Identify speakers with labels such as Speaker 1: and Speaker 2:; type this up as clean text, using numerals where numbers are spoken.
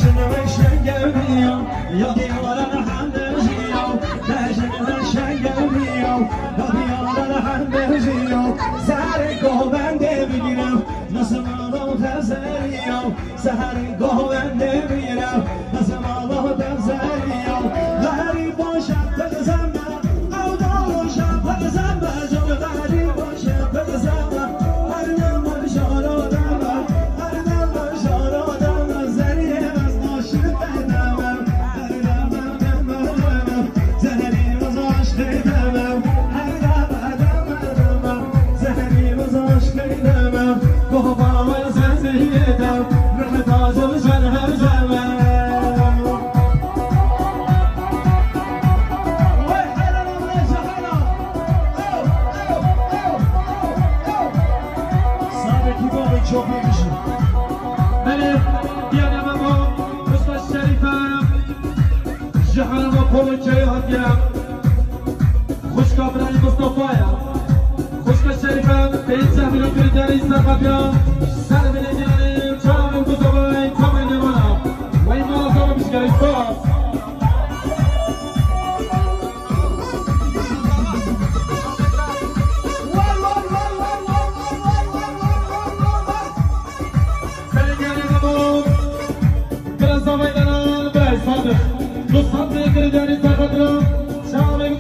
Speaker 1: Generation, yeah. یا دیارن هندشیو دشمن شنگمیو یا دیارن هندشیو سر گوونده بگیرم نسم آلا تفزریو سر گوونده بگیرم نسم آلا تفزریو غریب باشم بگذم او داشم بگذم بجام غریب باشم بگذم هر دم باشار آدم هر دم باشار آدم زریه از ناشر بدمم هر دم بدمم زهری از عشق دمم هر دم بدمم زهری از عشق دمم بابا و زنزیدم رحمت و جنه جمم çok yakışır. Benim diyelim ama Mustafa Şerif'im Cihan'ıma Poloçayı hadiyem Hoş kabirani Mustafa'ya Hoş Şerif'im Beyt Zahmir'in Gülüderi İstakabya Sen bileceğini Çağımın Kuzabay Tamini bana Ve imala zaman bir şey istas Dostanlığı kırıcı sakatırım Şahane bir